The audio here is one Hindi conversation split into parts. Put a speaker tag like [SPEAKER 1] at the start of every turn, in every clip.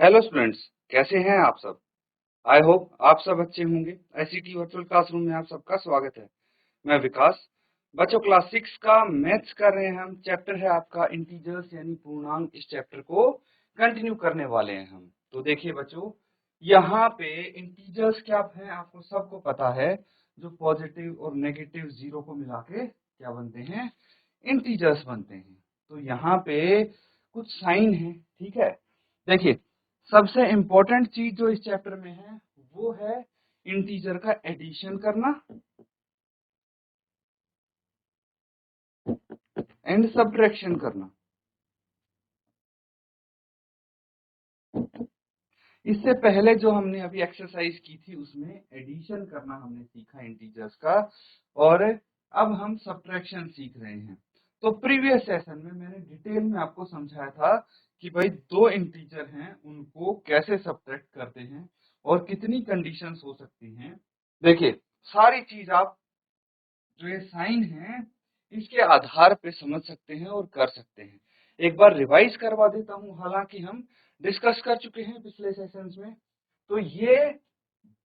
[SPEAKER 1] हेलो स्टूडेंट्स, कैसे हैं आप सब। आई होप आप सब अच्छे होंगे। आईसीटी वर्चुअल क्लासरूम में आप सबका स्वागत है। मैं विकास। बच्चों, क्लास 6 का मैथ्स कर रहे हैं हम। चैप्टर है आपका इंटीजर्स यानी पूर्णांक। इस चैप्टर को कंटिन्यू करने वाले हैं हम। तो देखिए बच्चों, यहाँ पे इंटीजर्स क्या है आपको सबको पता है। जो पॉजिटिव और नेगेटिव जीरो को मिला के क्या बनते हैं, इंटीजर्स बनते हैं। तो यहाँ पे कुछ साइन है, ठीक है। देखिए, सबसे इंपॉर्टेंट चीज जो इस चैप्टर में है वो है इंटीजर का एडिशन करना एंड सब्ट्रैक्शन करना। इससे पहले जो हमने अभी एक्सरसाइज की थी उसमें एडिशन करना हमने सीखा इंटीजर्स का, और अब हम सब्ट्रैक्शन सीख रहे हैं। तो प्रीवियस सेशन में मैंने डिटेल में आपको समझाया था कि भाई दो इंटीजर हैं उनको कैसे सब्ट्रैक्ट करते हैं और कितनी कंडीशंस हो सकती हैं। देखिए, सारी चीज आप जो ये साइन है इसके आधार पे समझ सकते हैं और कर सकते हैं। एक बार रिवाइज करवा देता हूं, हालांकि हम डिस्कस कर चुके हैं पिछले सेशंस में। तो ये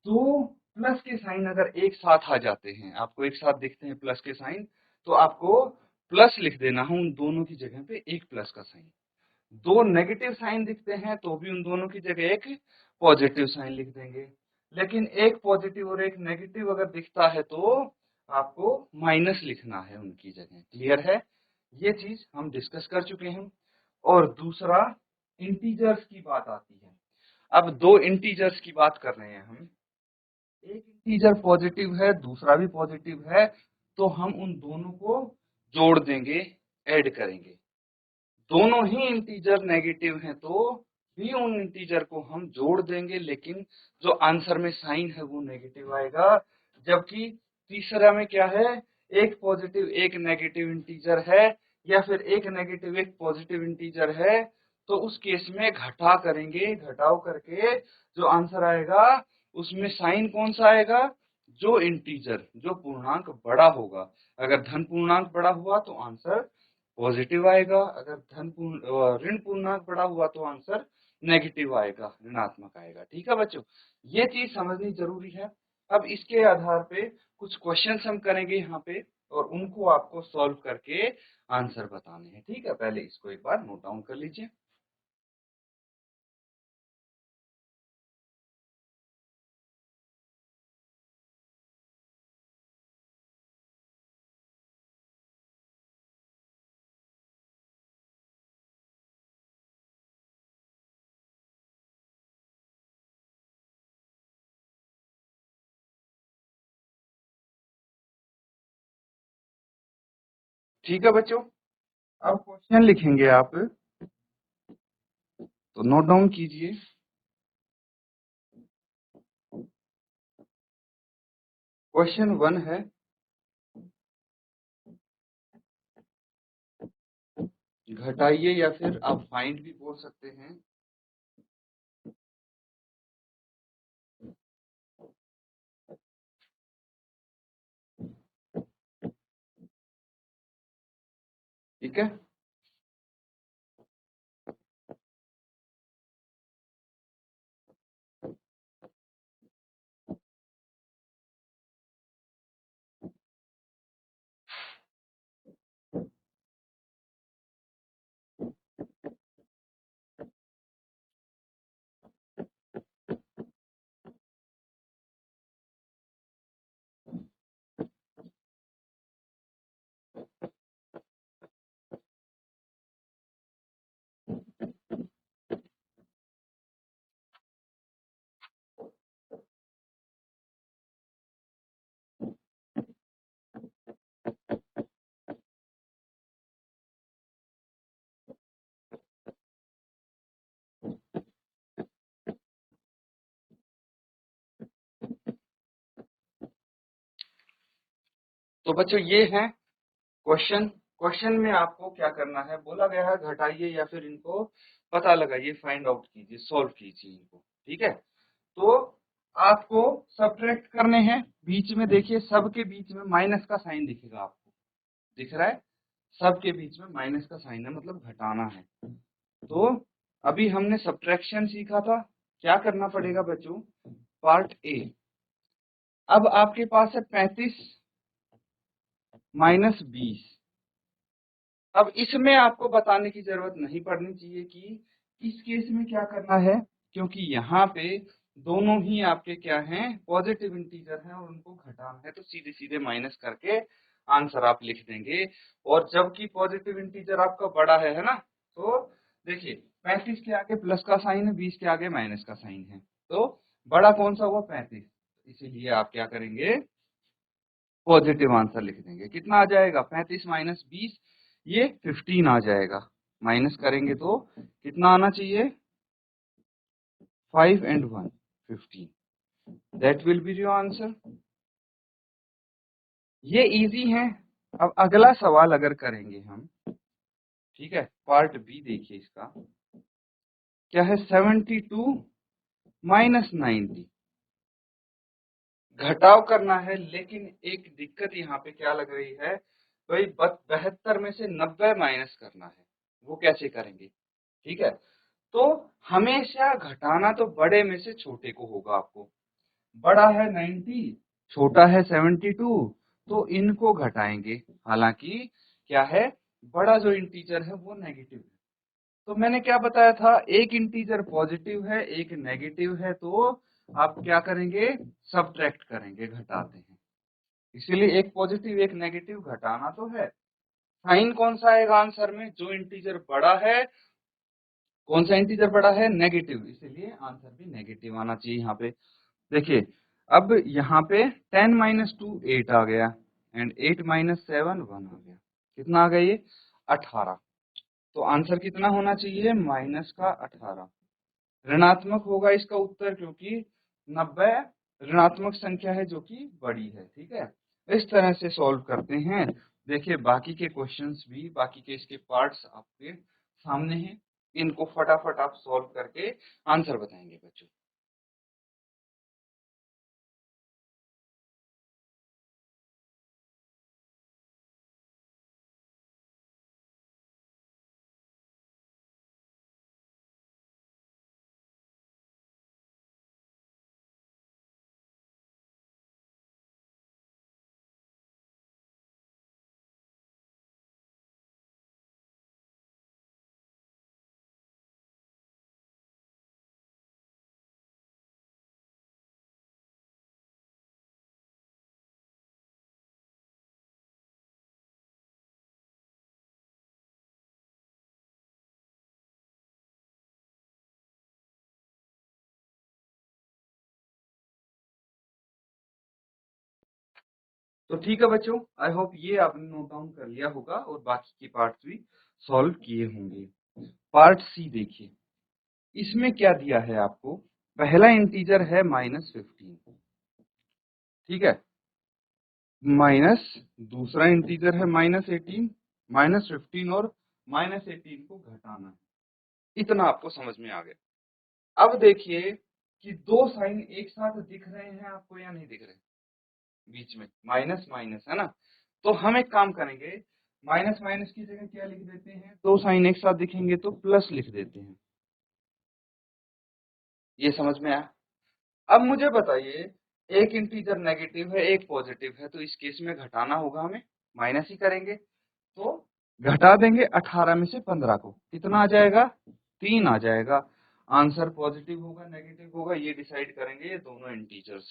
[SPEAKER 1] दो प्लस के साइन अगर एक साथ आ जाते हैं, आपको एक साथ दिखते हैं प्लस के साइन, तो आपको प्लस लिख देना है उन दोनों की जगह पे एक प्लस का साइन। दो नेगेटिव साइन दिखते हैं तो भी उन दोनों की जगह एक पॉजिटिव साइन लिख देंगे। लेकिन एक पॉजिटिव और एक नेगेटिव अगर दिखता है तो आपको माइनस लिखना है उनकी जगह। क्लियर है? ये चीज हम डिस्कस कर चुके हैं। और दूसरा, इंटीजर्स की बात आती है। अब दो इंटीजर्स की बात कर रहे हैं हम। एक इंटीजर पॉजिटिव है, दूसरा भी पॉजिटिव है, तो हम उन दोनों को जोड़ देंगे, ऐड करेंगे। दोनों ही इंटीजर नेगेटिव हैं तो भी उन इंटीजर को हम जोड़ देंगे, लेकिन जो आंसर में साइन है वो नेगेटिव आएगा। जबकि तीसरा में क्या है, एक पॉजिटिव एक नेगेटिव इंटीजर है, या फिर एक नेगेटिव एक पॉजिटिव इंटीजर है, तो उस केस में घटा करेंगे। घटाव करके जो आंसर आएगा उसमें साइन कौन सा आएगा, जो इंटीजर जो पूर्णांक बड़ा होगा। अगर धन पूर्णांक बड़ा हुआ तो आंसर पॉजिटिव आएगा, अगर ऋण पूर्णांक बड़ा हुआ तो आंसर नेगेटिव आएगा, ऋणात्मक आएगा। ठीक है बच्चों, ये चीज समझनी जरूरी है। अब इसके आधार पे कुछ क्वेश्चंस हम करेंगे यहाँ पे, और उनको आपको सॉल्व करके आंसर बताने हैं। ठीक है, पहले इसको एक बार नोट डाउन कर लीजिए। ठीक है बच्चों, अब क्वेश्चन लिखेंगे आप, तो नोट डाउन कीजिए। क्वेश्चन 1 है, घटाइए, या फिर आप फाइंड भी बोल सकते हैं। ठीक है, तो बच्चों ये है क्वेश्चन। क्वेश्चन में आपको क्या करना है, बोला गया है घटाइए या फिर इनको पता लगाइए, फाइंड आउट कीजिए, सॉल्व कीजिए इनको। ठीक है, तो आपको सब्ट्रैक्ट करने हैं। बीच में देखिए, सबके बीच में माइनस का साइन दिखेगा आपको, दिख रहा है? सबके बीच में माइनस का साइन है, मतलब घटाना है। तो अभी हमने सब्ट्रैक्शन सीखा था, क्या करना पड़ेगा बच्चों, पार्ट ए। अब आपके पास है 35 माइनस 20। अब इसमें आपको बताने की जरूरत नहीं पड़नी चाहिए कि इस केस में क्या करना है, क्योंकि यहाँ पे दोनों ही आपके क्या हैं, पॉजिटिव इंटीजर हैं और उनको घटाना है, तो सीधे सीधे माइनस करके आंसर आप लिख देंगे। और जबकि पॉजिटिव इंटीजर आपका बड़ा है ना, तो देखिए 35 के आगे प्लस का साइन है, 20 के आगे माइनस का साइन है, तो बड़ा कौन सा हुआ, 35। इसीलिए आप क्या करेंगे, पॉजिटिव आंसर लिख देंगे। कितना आ जाएगा, 35 माइनस 20, ये 15 आ जाएगा। माइनस करेंगे तो कितना आना चाहिए, 5 and 1 15। That will be your answer. ये इजी है। अब अगला सवाल अगर करेंगे हम, ठीक है, पार्ट बी देखिए इसका क्या है, 72 माइनस 90। घटाव करना है, लेकिन एक दिक्कत यहाँ पे क्या लग रही है भाई, 72 में से 90 माइनस करना है, वो कैसे करेंगे, ठीक है। तो हमेशा घटाना तो बड़े में से छोटे को होगा आपको। बड़ा है 90, छोटा है 72, तो इनको घटाएंगे। हालांकि क्या है, बड़ा जो इंटीजर है वो नेगेटिव है। तो मैंने क्या बताया था, एक इंटीजर पॉजिटिव है, एक नेगेटिव है, तो आप क्या करेंगे, सब्ट्रैक्ट करेंगे, घटाते हैं। इसीलिए एक पॉजिटिव एक नेगेटिव घटाना तो है। साइन कौन सा आएगा आंसर में, जो इंटीजर बड़ा है, कौन सा इंटीजर बड़ा है, नेगेटिव, इसीलिए आंसर भी नेगेटिव आना चाहिए यहाँ पे। देखिए अब यहाँ पे 10 माइनस 2 8 आ गया, एंड 8 माइनस 7 1 आ गया। कितना आ गया ये, 18। तो आंसर कितना होना चाहिए, माइनस का 18। ऋणात्मक होगा इसका उत्तर, क्योंकि 90 ऋणात्मक संख्या है जो कि बड़ी है, ठीक है। इस तरह से सॉल्व करते हैं। देखिए बाकी के क्वेश्चंस भी, बाकी के इसके पार्ट्स आपके सामने हैं, इनको फटाफट आप सॉल्व करके आंसर बताएंगे बच्चों। तो ठीक है बच्चों, आई होप ये आपने नोट डाउन कर लिया होगा और बाकी के पार्ट्स भी सॉल्व किए होंगे। पार्ट सी देखिए, इसमें क्या दिया है आपको, पहला इंटीजर है -15, ठीक है, माइनस दूसरा इंटीजर है -18, -15 और -18 को घटाना है। इतना आपको समझ में आ गया। अब देखिए कि दो साइन एक साथ दिख रहे हैं आपको या नहीं दिख रहे, बीच में माइनस माइनस है ना। तो हम एक काम करेंगे, माइनस माइनस की जगह क्या लिख देते हैं, दो साइन एक साथ दिखेंगे तो प्लस लिख देते हैं। ये समझ में आया। अब मुझे बताइए, एक इंटीजर नेगेटिव है एक पॉजिटिव है, तो इस केस में घटाना होगा हमें, माइनस ही करेंगे। तो घटा देंगे 18 में से 15 को, कितना आ जाएगा, 3 आ जाएगा। आंसर पॉजिटिव होगा नेगेटिव होगा ये डिसाइड करेंगे ये दोनों इंटीजर्स।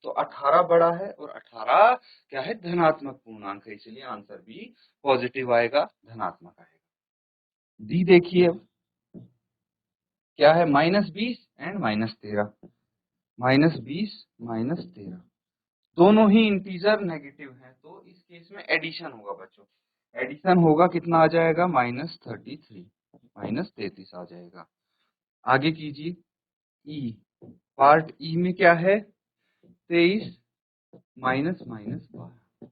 [SPEAKER 1] तो 18 बड़ा है और 18 क्या है, धनात्मक पूर्णांक है, इसलिए आंसर भी पॉजिटिव आएगा, धनात्मक आएगा। डी देखिए क्या है, -20 एंड -13, -20 -13, दोनों ही इंटीजर नेगेटिव हैं, तो इस केस में एडिशन होगा बच्चों। एडिशन होगा, कितना आ जाएगा, -33, -33 आ जाएगा। आगे कीजिए, ई, पार्ट ई में क्या है, 23 माइनस माइनस 12।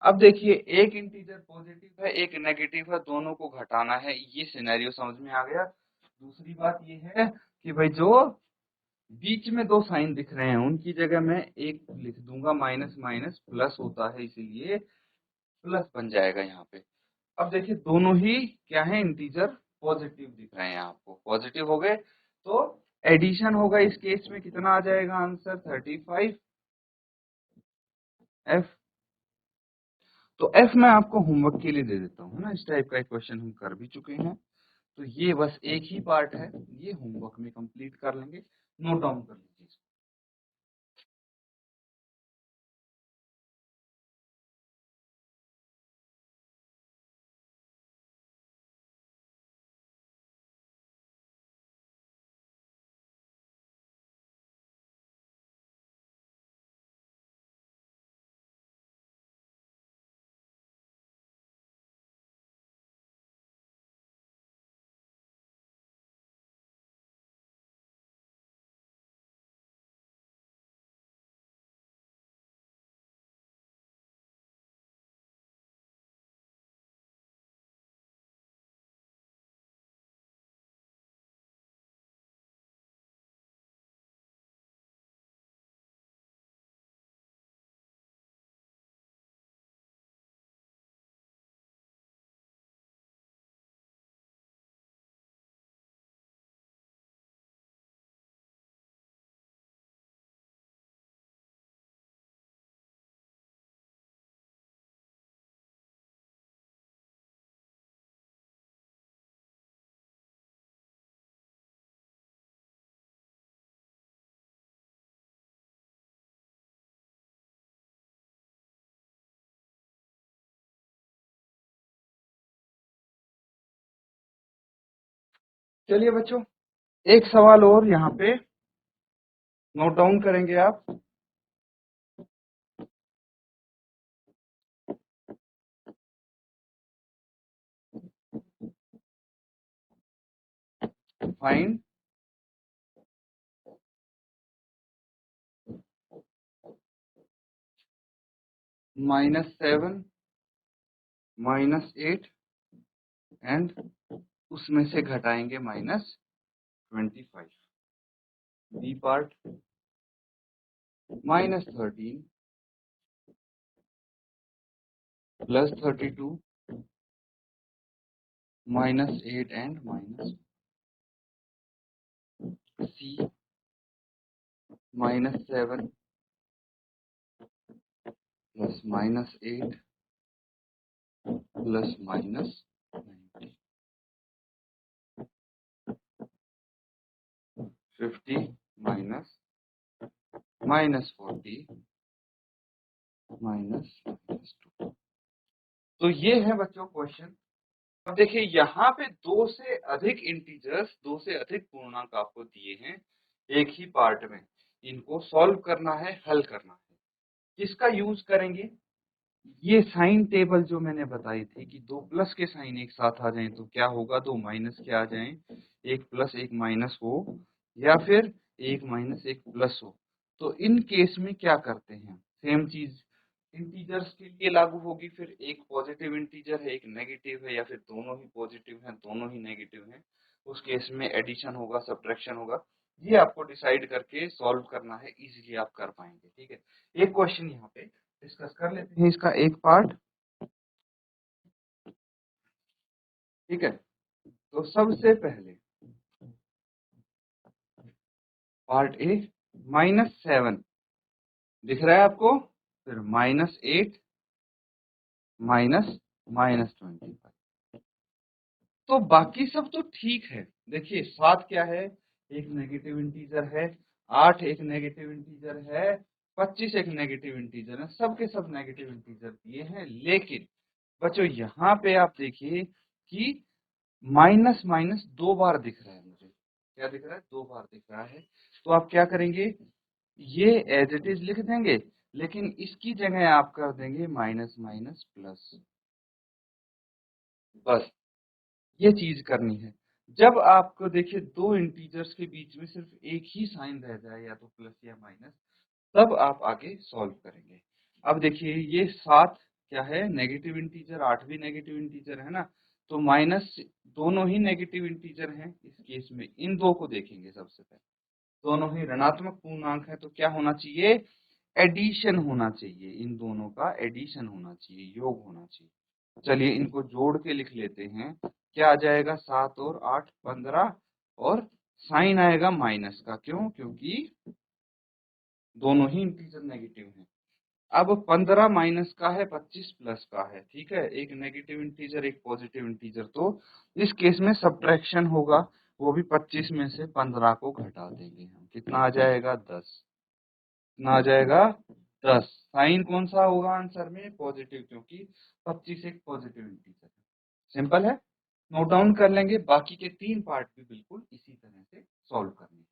[SPEAKER 1] अब देखिए एक इंटीजर पॉजिटिव है एक नेगेटिव है, दोनों को घटाना है, ये सिनेरियो समझ में आ गया। दूसरी बात ये है कि भाई जो बीच में दो साइन दिख रहे हैं उनकी जगह मैं एक लिख दूंगा, माइनस माइनस प्लस होता है, इसीलिए प्लस बन जाएगा यहाँ पे। अब देखिए दोनों ही क्या है, इंटीजर पॉजिटिव दिख रहे हैं आपको, पॉजिटिव हो गए तो एडिशन होगा इस केस में, कितना आ जाएगा आंसर 35 एफ। तो एफ मैं आपको होमवर्क के लिए दे देता हूँ, है ना, इस टाइप का एक क्वेश्चन हम कर भी चुके हैं, तो ये बस एक ही पार्ट है, ये होमवर्क में कंप्लीट कर लेंगे, नोट डाउन कर लीजिए इसको। चलिए बच्चों, एक सवाल और यहाँ पे नोट डाउन करेंगे आप। फाइंड -7 -8 एंड उसमें से घटाएंगे -25। B part -13 +32 -8 and C -7 plus -8 plus -90 50 -40 -2। तो ये है बच्चों क्वेश्चन। अब देखिए यहाँ पे दो से अधिक इंटीजर्स, दो से अधिक पूर्णांक आपको दिए हैं एक ही पार्ट में, इनको सॉल्व करना है, हल करना है। किसका यूज करेंगे? ये साइन टेबल जो मैंने बताई थी कि दो प्लस के साइन एक साथ आ जाएं तो क्या होगा, दो माइनस के आ जाएं, एक प्लस एक माइनस हो, या फिर एक माइनस एक प्लस हो। तो इन केस में क्या करते हैं, सेम चीज इंटीजर्स के लिए लागू होगी, फिर एक पॉजिटिव इंटीजर है एक नेगेटिव है, या फिर दोनों ही पॉजिटिव हैं दोनों ही नेगेटिव हैं, उस केस में एडिशन होगा सब्ट्रैक्शन होगा। ये आपको डिसाइड करके सॉल्व करना है, इजीली आप कर पाएंगे। ठीक है, एक क्वेश्चन यहाँ पे डिस्कस कर लेते हैं इसका एक पार्ट। ठीक है, तो सबसे पहले पार्ट ए, -7 दिख रहा है आपको, फिर -8 -25। तो बाकी सब तो ठीक है। देखिए 7 क्या है, एक नेगेटिव इंटीजर है, 8 एक नेगेटिव इंटीजर है, 25 एक नेगेटिव इंटीजर है, सबके सब नेगेटिव इंटीजर दिए हैं। लेकिन बच्चों यहाँ पे आप देखिए कि माइनस माइनस दो बार दिख रहा है, मुझे क्या दिख रहा है, दो बार दिख रहा है। तो आप क्या करेंगे, ये एज इट इज लिख देंगे, लेकिन इसकी जगह आप कर देंगे माइनस माइनस प्लस, बस ये चीज करनी है। जब आपको देखिए दो इंटीजर्स के बीच में सिर्फ एक ही साइन रह जाए, या तो प्लस या माइनस, तब आप आगे सॉल्व करेंगे। अब देखिए ये 7 क्या है, नेगेटिव इंटीजर, 8 भी नेगेटिव इंटीजर है ना, तो माइनस दोनों ही नेगेटिव इंटीजर हैं। इस केस में इन दो को देखेंगे सबसे पहले, दोनों ही ऋणात्मक पूर्णांक है, तो क्या होना चाहिए, एडिशन होना चाहिए, इन दोनों का एडिशन होना चाहिए, योग होना चाहिए। चलिए इनको जोड़ के लिख लेते हैं। क्या आ जाएगा, 7 और 8 15, और साइन आएगा माइनस का। क्यों? क्योंकि दोनों ही इंटीजर नेगेटिव हैं। अब 15 माइनस का है, 25 प्लस का है, ठीक है, एक नेगेटिव इंटीजर एक पॉजिटिव इंटीजर, तो इस केस में सब्ट्रैक्शन होगा, वो भी 25 में से 15 को घटा देंगे हम। कितना आ जाएगा, 10। कितना आ जाएगा, 10। साइन कौन सा होगा आंसर में, पॉजिटिव, क्योंकि 25 एक पॉजिटिव इंटीजर है। सिंपल है, नोट डाउन कर लेंगे। बाकी के 3 पार्ट भी बिल्कुल इसी तरह से सॉल्व करने हैं।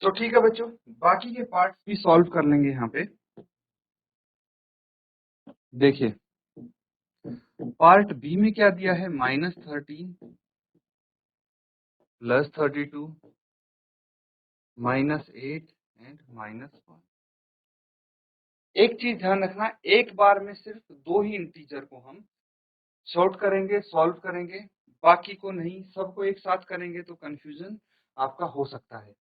[SPEAKER 1] तो ठीक है बच्चों, बाकी के पार्ट भी सॉल्व कर लेंगे यहाँ पे। देखिए पार्ट बी में क्या दिया है, -13 +32 -8 एंड -1। एक चीज ध्यान रखना, एक बार में सिर्फ 2 ही इंटीजर को हम शॉर्ट करेंगे, सॉल्व करेंगे, बाकी को नहीं। सबको एक साथ करेंगे तो कंफ्यूजन आपका हो सकता है।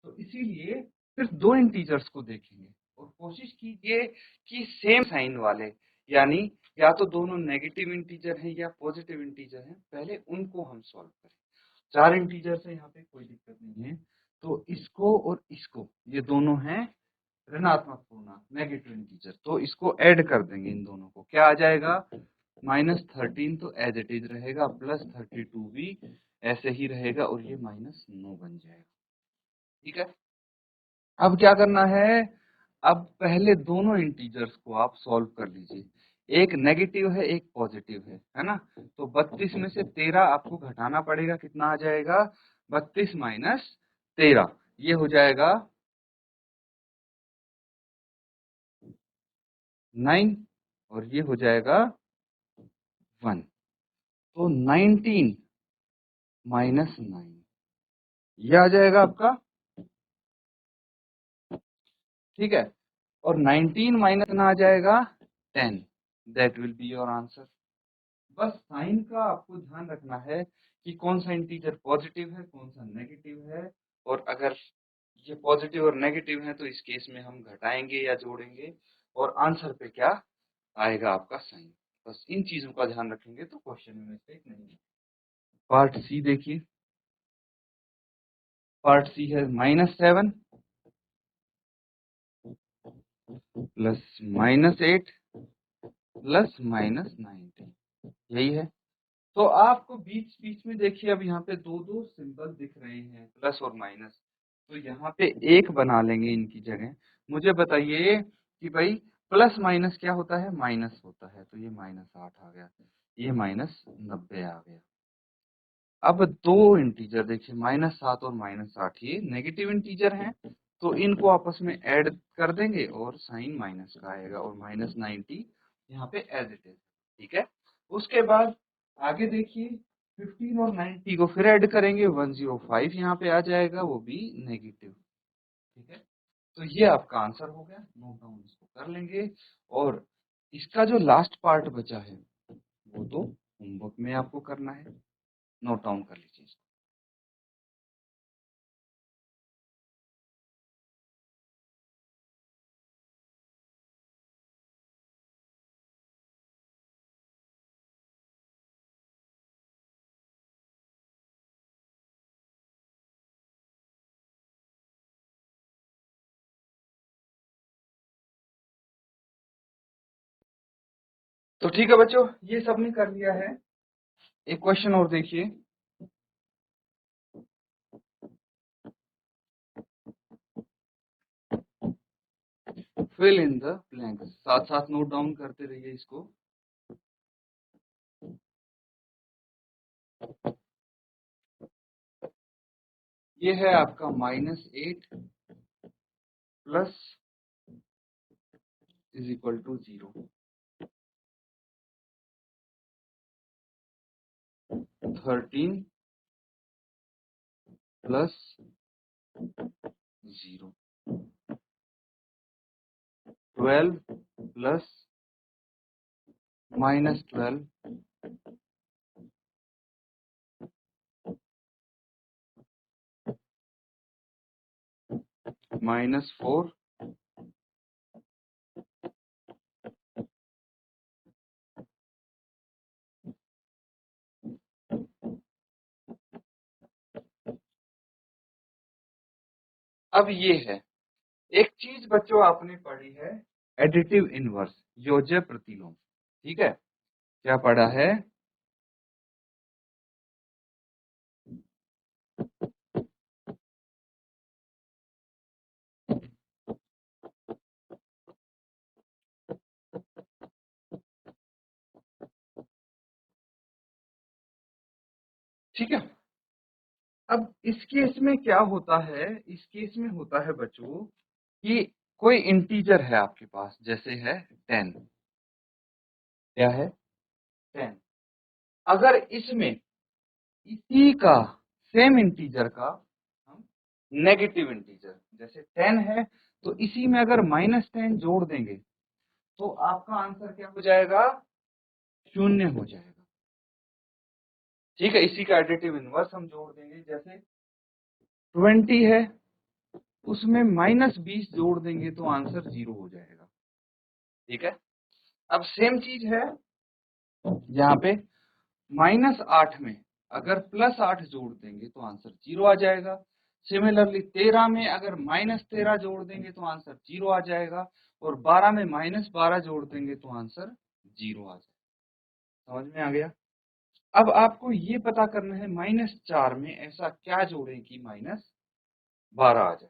[SPEAKER 1] तो इसीलिए सिर्फ 2 इंटीजर्स को देखेंगे और कोशिश कीजिए कि सेम साइन वाले, यानी या तो दोनों नेगेटिव इंटीजर हैं या पॉजिटिव इंटीजर हैं, पहले उनको हम सॉल्व करें। 4 इंटीजर्स है यहाँ पे, कोई दिक्कत नहीं है। तो इसको और इसको, ये दोनों हैं ऋणात्मक पूर्णांक, नेगेटिव इंटीजर, तो इसको ऐड कर देंगे इन दोनों को। क्या आ जाएगा, -13 तो एज इट इज रहेगा, +32 भी ऐसे ही रहेगा, और ये -9 बन जाएगा। ठीक है, अब क्या करना है, अब पहले दोनों इंटीजर्स को आप सॉल्व कर लीजिए। एक नेगेटिव है एक पॉजिटिव है ना। तो 32 में से 13 आपको घटाना पड़ेगा। कितना आ जाएगा, 32 माइनस 13, ये हो जाएगा 9, और ये हो जाएगा 1। तो 19 -9, ये आ जाएगा आपका। ठीक है, और 19 माइनस ना आ जाएगा 10, that will be your answer. बस साइन का आपको ध्यान रखना है कि कौन सा इंटीजर पॉजिटिव है कौन सा नेगेटिव है, और अगर ये पॉजिटिव और नेगेटिव है तो इस केस में हम घटाएंगे या जोड़ेंगे, और आंसर पे क्या आएगा आपका साइन। बस इन चीजों का ध्यान रखेंगे तो क्वेश्चन में मिस्टेक नहीं है। पार्ट सी देखिए, पार्ट सी है -7 प्लस -8 प्लस -19, यही है। तो आपको बीच बीच में देखिए, अब यहाँ पे दो दो सिंबल दिख रहे हैं, प्लस और माइनस, तो यहाँ पे एक बना लेंगे इनकी जगह। मुझे बताइए कि भाई प्लस माइनस क्या होता है, माइनस होता है, तो ये -8 आ गया, ये -90 आ गया। अब दो इंटीजर देखिए, -7 और -8, ये नेगेटिव इंटीजर हैं, तो इनको आपस में ऐड कर देंगे और साइन माइनस का आएगा, और -90 यहाँ पे एज इट इज। ठीक है, उसके बाद आगे देखिए 15 और 90 को फिर ऐड करेंगे, 105 यहाँ पे आ जाएगा, वो भी नेगेटिव। ठीक है, तो ये आपका आंसर हो गया। नोट डाउन इसको कर लेंगे, और इसका जो लास्ट पार्ट बचा है वो तो होमवर्क में आपको करना है। नोट डाउन कर लीजिए। तो ठीक है बच्चों, ये सबने कर लिया है। एक क्वेश्चन और देखिए। फिल इन द ब्लैंक्स, साथ साथ नोट डाउन करते रहिए इसको। ये है आपका -8 plus is equal to 0, 13 plus 0, 12 plus -12, -4, अब ये है एक चीज बच्चों आपने पढ़ी है, एडिटिव इनवर्स, योज्य प्रतिलोम। ठीक है, क्या पढ़ा है? ठीक है, अब इस केस में क्या होता है, इस केस में होता है बच्चों कि कोई इंटीजर है आपके पास, जैसे है 10। क्या है? 10। अगर इसमें इसी का सेम इंटीजर का हम नेगेटिव इंटीजर, जैसे 10 है तो इसी में अगर -10 जोड़ देंगे तो आपका आंसर क्या हो जाएगा? 0 हो जाएगा। ठीक है, इसी का एडिटिव इनवर्स हम जोड़ देंगे। जैसे 20 है, उसमें -20 जोड़ देंगे तो आंसर 0 हो जाएगा। ठीक है, अब सेम चीज है यहाँ पे, -8 में अगर +8 जोड़ देंगे तो आंसर 0 आ जाएगा। सिमिलरली 13 में अगर -13 जोड़ देंगे तो आंसर 0 आ जाएगा, और 12 में -12 जोड़ देंगे तो आंसर 0 आ जाएगा। समझ में आ गया? अब आपको ये पता करना है -4 में ऐसा क्या जोड़ें कि -12 आ जाए।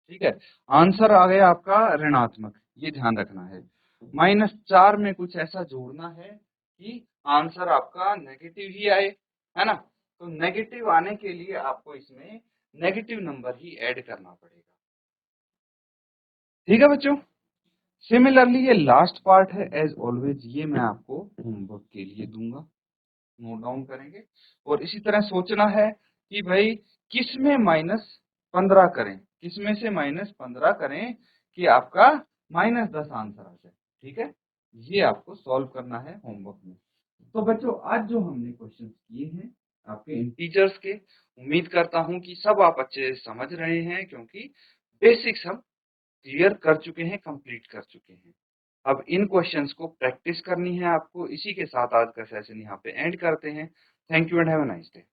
[SPEAKER 1] ठीक है, आंसर आ गया आपका ऋणात्मक, ये ध्यान रखना है। -4 में कुछ ऐसा जोड़ना है कि आंसर आपका नेगेटिव ही आए, है ना? तो नेगेटिव आने के लिए आपको इसमें नेगेटिव नंबर ही ऐड करना पड़ेगा। ठीक है बच्चों, सिमिलरली ये लास्ट पार्ट है एज ऑलवेज, ये मैं आपको होमवर्क के लिए दूंगा, नोट डाउन करेंगे। और इसी तरह सोचना है कि भाई किस में -15 करें, किस में से -15 करें कि आपका -10 आंसर आ जाए। ठीक है, ये आपको सॉल्व करना है होमवर्क में। तो बच्चों, आज जो हमने क्वेश्चन किए हैं आपके इंटीजर्स के, उम्मीद करता हूं कि सब आप अच्छे से समझ रहे हैं, क्योंकि बेसिक्स हम क्लियर कर चुके हैं, कंप्लीट कर चुके हैं। अब इन क्वेश्चंस को प्रैक्टिस करनी है आपको। इसी के साथ आज का सेशन यहाँ पे एंड करते हैं। Thank you and have a nice day.